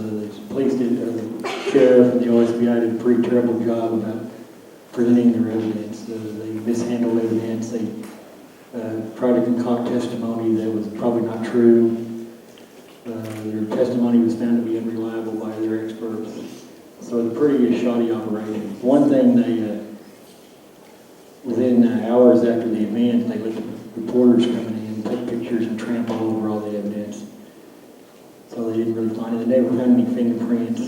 the police did, the sheriff and the OSBI did a pretty terrible job about presenting their evidence. They mishandled evidence. They tried to concoct testimony that was probably not true. Their testimony was found to be unreliable by their experts. So it's a pretty shoddy operation. One thing they, within hours after the event, they let the reporters come in, take pictures, and trample over all the evidence. So they didn't really find it. They never found any fingerprints.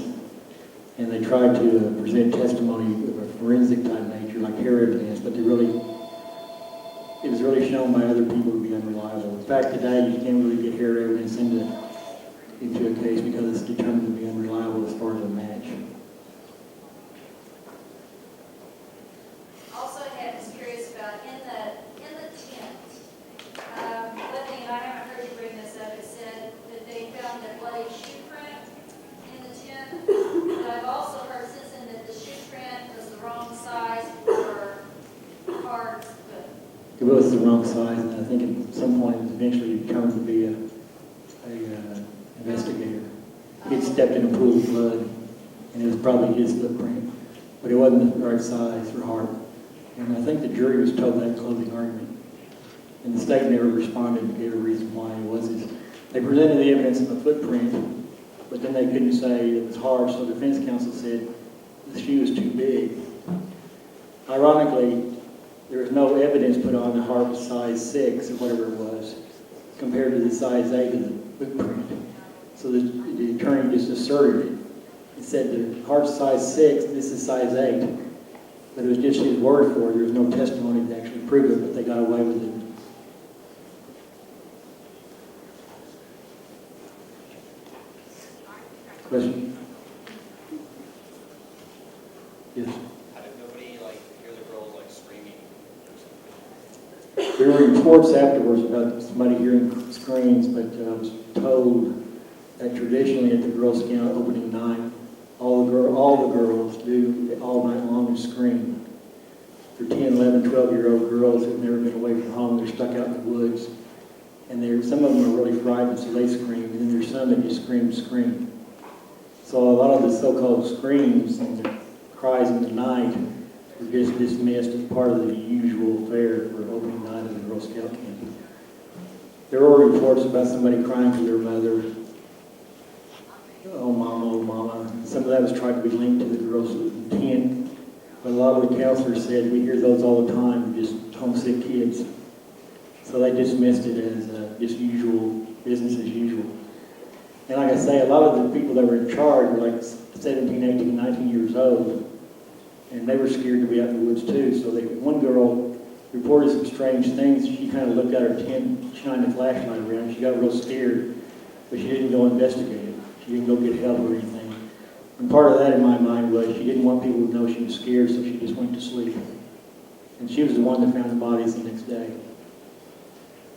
And they tried to present testimony of a forensic type nature, like hair evidence, but it was really shown by other people to be unreliable. In fact, today you can't really get hair evidence into a case because it's determined to be unreliable as far as a match. Also, I was curious about in the tent. One thing, and I haven't heard you bring this up, it said that they found a bloody shoe print in the tent. But I've also heard since then that the shoe print was the wrong size for Hard's foot. It was the wrong size, and I think at some point it was eventually determined to be a investigator. He had stepped in a pool of blood, and it was probably his footprint, but it wasn't the right size for Hart. And I think the jury was told that in closing argument, and the state never responded and gave a reason why it was his. They presented the evidence of a footprint, but then they couldn't say it was Hart, so the defense counsel said the shoe was too big. Ironically, there was no evidence put on the Hart was size 6 or whatever it was, compared to the size 8 of the footprint. So the attorney just asserted it. He said the Hart's size 6, this is size 8. But it was just his word for it. There was no testimony to actually prove it, but they got away with it. Question? Yes. How did nobody hear the girls screaming? There were reports afterwards about somebody hearing screams, but I was told that traditionally at the Girl Scout opening night, all the girls do all night long and scream. They're 10, 11, 12-year-old girls who've never been away from home. They're stuck out in the woods, and some of them are really frightened, so they scream. And then there's some that just scream. So a lot of the so-called screams and the cries in the night were just dismissed as part of the usual fare for opening night of the Girl Scout camp. There were reports about somebody crying to their mother, oh mama. Some of that was tried to be linked to the girls' tent, but a lot of the counselors said, we hear those all the time, just homesick kids. So they dismissed it as just usual, business as usual. And like I say, a lot of the people that were in charge were like 17, 18, 19 years old, and they were scared to be out in the woods too. So one girl reported some strange things. She kind of looked out her tent, shined a flashlight around. She got real scared, but she didn't go investigate it. She didn't go get help or anything. And part of that in my mind was she didn't want people to know she was scared, so she just went to sleep. And she was the one that found the bodies the next day.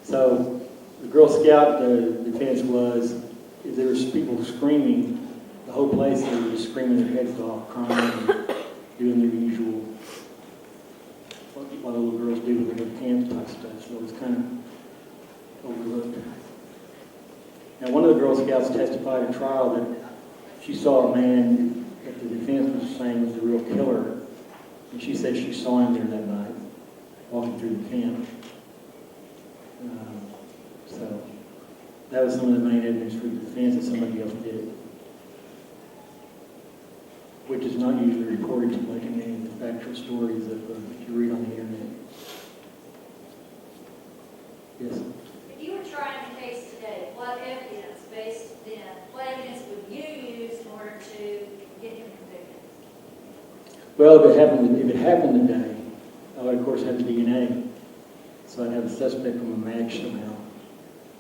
So the Girl Scout defense was, if there was people screaming, the whole place, they were just screaming their heads off, crying, and doing their usual, what little girls do with their camp type stuff. So it was kind of overlooked. Now, one of the Girl Scouts testified at trial that she saw a man that the defense was saying was the real killer, and she said she saw him there that night, walking through the camp. So that was some of the main evidence for the defense that somebody else did it, which is not usually reported too much in any of the factual stories that you read on the internet. Yes? If you were trying the case today, what evidence would you use in order to get him convicted? Well, if it happened today, I would of course have the DNA. So I'd have a suspect from a match somehow.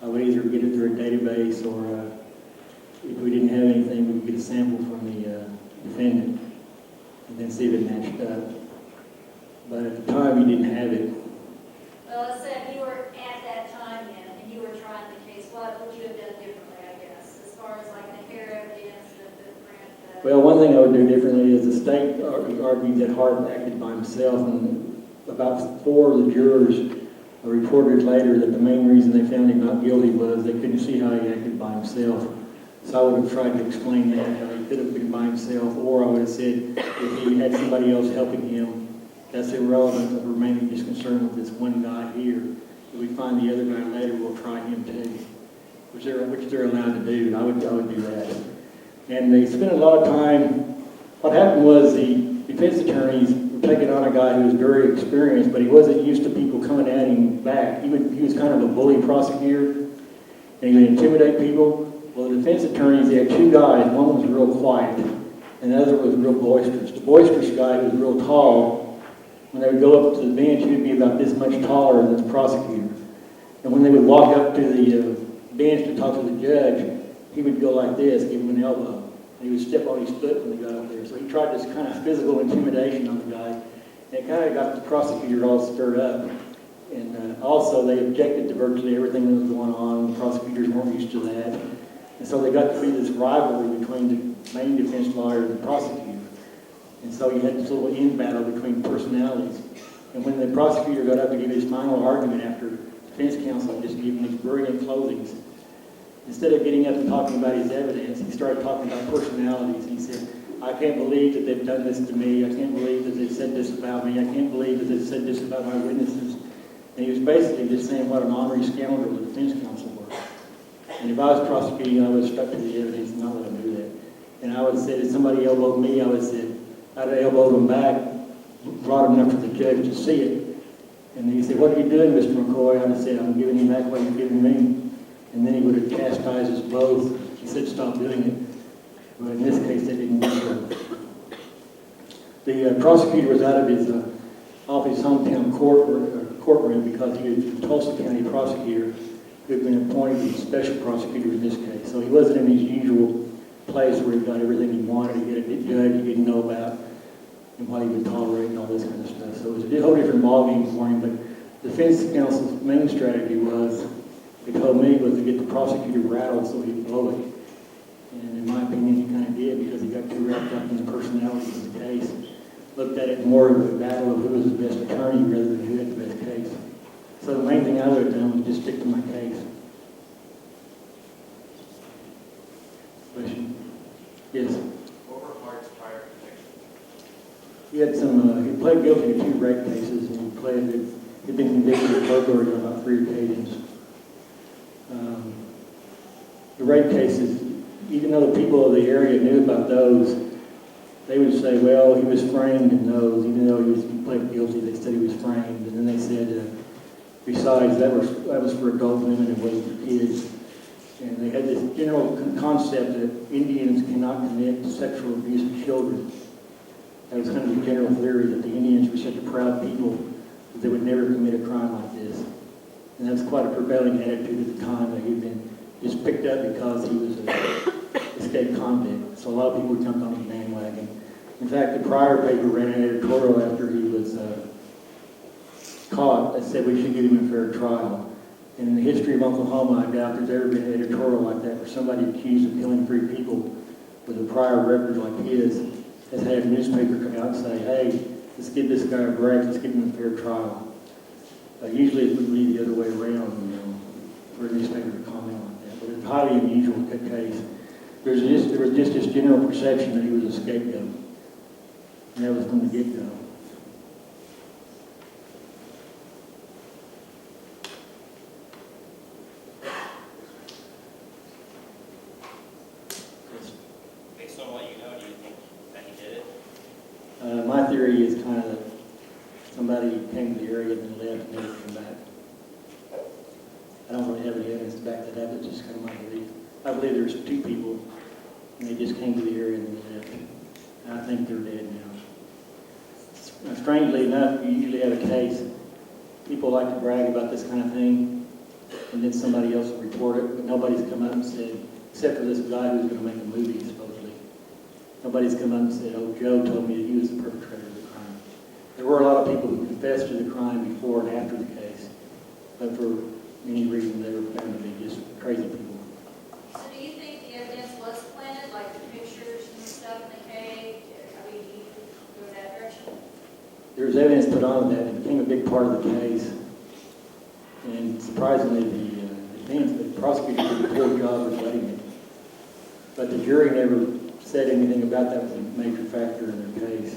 I would either get it through a database, or if we didn't have anything, we would get a sample from the defendant and then see if it matched up. But at the time, he didn't have it. Well, let's say if you were at that time and you were trying the case, what would you have done differently, I guess, as far as the hair evidence, the footprint? Well, one thing I would do differently is the state argued that Hart acted by himself, and about 4 of the jurors reported later that the main reason they found him not guilty was they couldn't see how he acted by himself. So I would have tried to explain that, how he could have been by himself, or I would have said if he had somebody else helping him, that's irrelevant, but we're mainly just concerned with this one guy here. If we find the other guy later, we'll try him too, which they're allowed to do. I would do that. And they spent a lot of time. What happened was the defense attorneys were taking on a guy who was very experienced, but he wasn't used to people coming at him back. He was kind of a bully prosecutor, and he would intimidate people. Well, the defense attorneys, they had two guys. One was real quiet, and the other was real boisterous. The boisterous guy was real tall. When they would go up to the bench, he would be about this much taller than the prosecutor. And when they would walk up to the bench to talk to the judge, he would go like this, give him an elbow. And he would step on his foot when he got up there. So he tried this kind of physical intimidation on the guy. And it kind of got the prosecutor all stirred up. And also, they objected to virtually everything that was going on. The prosecutors weren't used to that. And so they got to be this rivalry between the main defense lawyer and the prosecutor. And so you had this little in-battle between personalities. And when the prosecutor got up to give his final argument after defense counsel had just given these brilliant closings, instead of getting up and talking about his evidence, he started talking about personalities. He said, I can't believe that they've done this to me. I can't believe that they've said this about me. I can't believe that they've said this about my witnesses. And he was basically just saying what an ornery scoundrel the defense counsel were. And if I was prosecuting, I would have stuck to the evidence and not let him do that. And I would have said, if somebody elbowed me, I would have said, I'd have elbowed him back, brought him enough for the judge to see it. And he said, what are you doing, Mr. McCoy? I would have said, I'm giving him back what you're giving me. And then he would have chastised us both. He said, stop doing it. But in this case, they didn't do so. The prosecutor was out of his hometown courtroom because he was a Tulsa County prosecutor who had been appointed as special prosecutor in this case. So he wasn't in his usual place where he got everything he wanted. He had a judge he didn't know about and what he would tolerate and all this kind of stuff. So it was a whole different ballgame for him. But the defense counsel's main strategy was, they told me, was to get the prosecutor rattled so he'd blow it. And in my opinion, he kind of did, because he got too wrapped up in the personalities of the case. Looked at it more of a battle of who was the best attorney rather than who had the best case. So the main thing I would have done was just stick to my case. Question? Yes? What were Hart's prior convictions? He had he pled guilty to 2 rape cases, and he'd been convicted of burglary on about 3 occasions. The rape cases, even though the people of the area knew about those, they would say, well, he was framed in those. Even though he pled guilty, they said he was framed. And then they said, besides, that was for adult women, it wasn't for kids. And they had this general concept that Indians cannot commit sexual abuse of children. That was kind of the general theory, that the Indians were such a proud people that they would never commit a crime like this. And that was quite a prevailing attitude at the time, that he'd been just picked up because he was an escaped convict. So a lot of people jumped on his bandwagon. In fact, the Prior paper ran an editorial after he was caught that said we should give him a fair trial. And in the history of Oklahoma, I doubt there's ever been an editorial like that where somebody accused of killing 3 people with a prior record like his has had a newspaper come out and say, hey, let's give this guy a break, let's give him a fair trial. Usually it would be the other way around, for a newspaper to comment like that. But it's a highly unusual case. There was just this general perception that he was a scapegoat. And that was from the get-go. Based on what you know, do you think that he did it? My theory is kind of that somebody came to the area and then left and never came back. I don't really have any evidence to back that up. It's just kind of my belief. I believe there's 2 people and they just came to the area and then left. And I think they're dead now. Strangely enough, you usually have a case. People like to brag about this kind of thing, and then somebody else will report it, but nobody's come up and said, except for this guy who's going to make a movie, supposedly. Nobody's come up and said, oh, Joe told me that he was the perpetrator of the crime. There were a lot of people who confessed to the crime before and after the case, but for any reason they were found to be just crazy people. So do you think the evidence was planted, like the pictures and stuff in the cave? I mean, do you go that direction? There was evidence put on that. It became a big part of the case. And surprisingly, the prosecutor did a poor job of letting it. but the jury never said anything about that was a major factor in their case.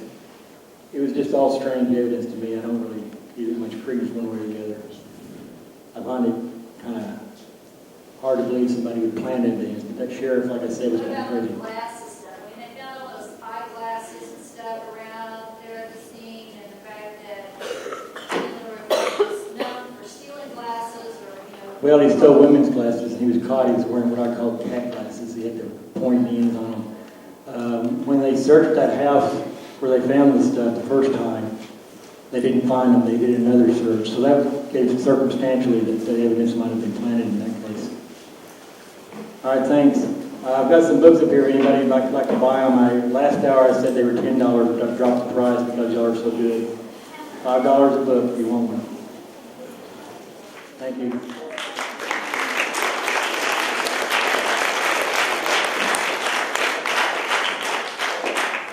It was just all strange evidence to me. I don't really give it much credence one way or the other. I find it kind of hard to believe somebody would plan evidence, but that sheriff, like I said, was What kind of about the crazy. glasses stuff? I mean, they found all those eyeglasses and stuff around there at the scene, and the fact that Taylor was known for stealing glasses, or, Well, he stole women's glasses, and he was caught. He was wearing what I call cat glasses. He had the pointy ends on them. When they searched that house where they found this stuff the first time, they didn't find them. They did another search. So that gave circumstantially that the evidence might have been planted in that case. All right, thanks. I've got some books up here. If anybody would like to buy them. Last hour I said they were $10, but I've dropped the price because y'all are so good. $5 a book if you want one. Thank you.